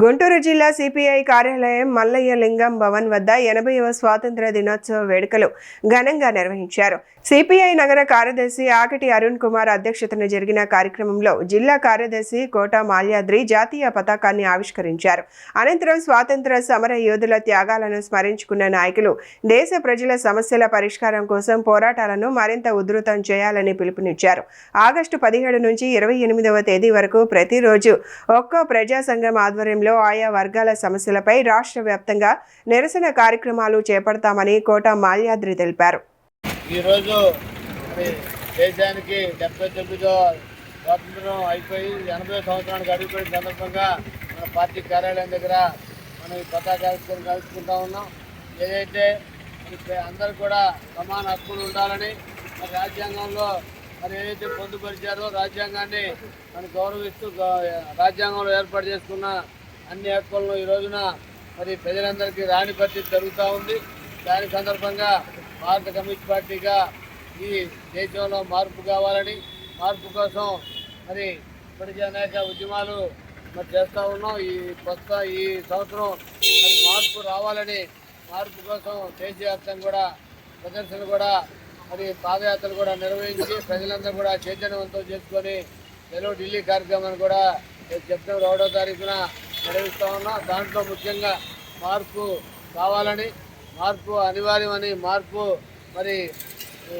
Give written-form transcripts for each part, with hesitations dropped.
గుంటూరు జిల్లా సిపిఐ కార్యాలయం మల్లయ్య లింగం భవన్ వద్ద 80వ స్వాతంత్ర్య దినోత్సవ వేడుకలు ఘనంగా నిర్వహించారు. సిపిఐ నగర కార్యదర్శి ఆకటి అరుణ్ కుమార్ అధ్యక్షతన జరిగిన కార్యక్రమంలో జిల్లా కార్యదర్శి కోట మాల్యాద్రి జాతీయ పతాకాన్ని ఆవిష్కరించారు. అనంతరం స్వాతంత్ర్య సమర యోధుల త్యాగాలను స్మరించుకున్న నాయకులు దేశ ప్రజల సమస్యల పరిష్కారం కోసం పోరాటాలను మరింత ఉధృతం చేయాలని పిలుపునిచ్చారు. ఆగస్టు 17 నుంచి 28వ తేదీ వరకు ప్రతిరోజు ఒక్కో ప్రజా సంఘం ఆధ్వర్యంలో ఆయా వర్గాల సమస్యలపై రాష్ట్ర వ్యాప్తంగా నిరసన కార్యక్రమాలు చేపడతామని కోట మాల్యాద్రి తెలిపారు. ఈరోజు దేశానికి 79వ స్వాతంత్రం అయిపోయి 80వ సంవత్సరానికి అడుగుపెట్టిన సందర్భంగా మన పార్టీ కార్యాలయం దగ్గర మనం ఈ పతాకాలు కలుసుకుంటా ఉన్నాం. ఏదైతే అందరూ కూడా సమాన హక్కులు ఉండాలని మరి రాజ్యాంగంలో మరి ఏదైతే పొందుపరిచారో రాజ్యాంగాన్ని మనం గౌరవిస్తూ రాజ్యాంగంలో ఏర్పాటు చేసుకున్న అన్ని హక్కులను ఈ రోజున మరి ప్రజలందరికీ రాని పరిస్థితి జరుగుతూ ఉంది. దాని సందర్భంగా భారత కమ్యూనిస్ట్ పార్టీగా ఈ దేశంలో మార్పు కావాలని, మార్పు కోసం మరి ఇప్పటికీ అనేక ఉద్యమాలు మరి చేస్తూ ఉన్నాం. ఈ సంవత్సరం మరి మార్పు రావాలని, మార్పు కోసం దేశవ్యాప్తంగా కూడా ప్రదర్శనలు కూడా మరి పాదయాత్రలు కూడా నిర్వహించి ప్రజలందరూ కూడా చైతన్యవంతం చేసుకొని ఢిల్లీ కార్యక్రమాన్ని కూడా సెప్టెంబర్ 1వ తారీఖున నిర్వహిస్తూ ఉన్నాం. దాంట్లో ముఖ్యంగా మార్పు కావాలని, మార్పు అనివార్యమని, మార్పు మరి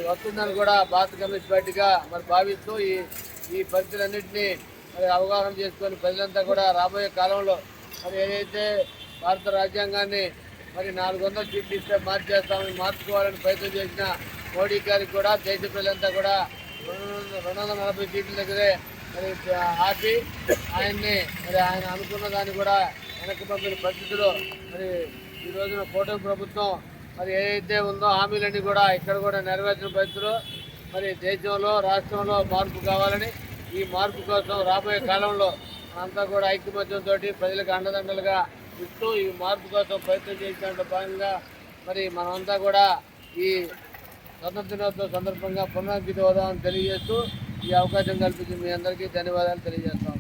వస్తుందని కూడా భారత కమ్యూనిస్ట్ పార్టీగా మరి భావిస్తూ ఈ పరిస్థితులన్నింటినీ మరి అవగాహన చేసుకొని ప్రజలంతా కూడా రాబోయే కాలంలో మరి ఏదైతే భారత రాజ్యాంగాన్ని మరి 400 సీట్లు ఇస్తే మార్చేస్తామని మార్చుకోవాలని ప్రయత్నం చేసిన మోడీ గారికి కూడా దేశ ప్రజలంతా కూడా 240 సీట్ల దగ్గరే మరి ఆపి ఆయన్ని మరి ఆయన అనుకున్న దాన్ని కూడా వెనక్కి పంపిన పరిస్థితుల్లో మరి ఈ రోజున కూటమి ప్రభుత్వం మరి ఏదైతే ఉందో హామీలన్నీ కూడా ఇక్కడ కూడా నెరవేర్చిన పరిస్థితులు మరి దేశంలో రాష్ట్రంలో మార్పు కావాలని, ఈ మార్పు కోసం రాబోయే కాలంలో అంతా కూడా ఐక్యమత్యంతో ప్రజలకు అండదండలుగా ఇస్తూ ఈ మార్పు కోసం ప్రయత్నం చేసిన భాగంగా మరి మనమంతా కూడా ఈ స్వతంత్ర దినోత్సవం సందర్భంగా పునరంకితం అవుదామని తెలియజేస్తూ ఈ అవకాశం కల్పించి మీ అందరికీ ధన్యవాదాలు తెలియజేస్తాం.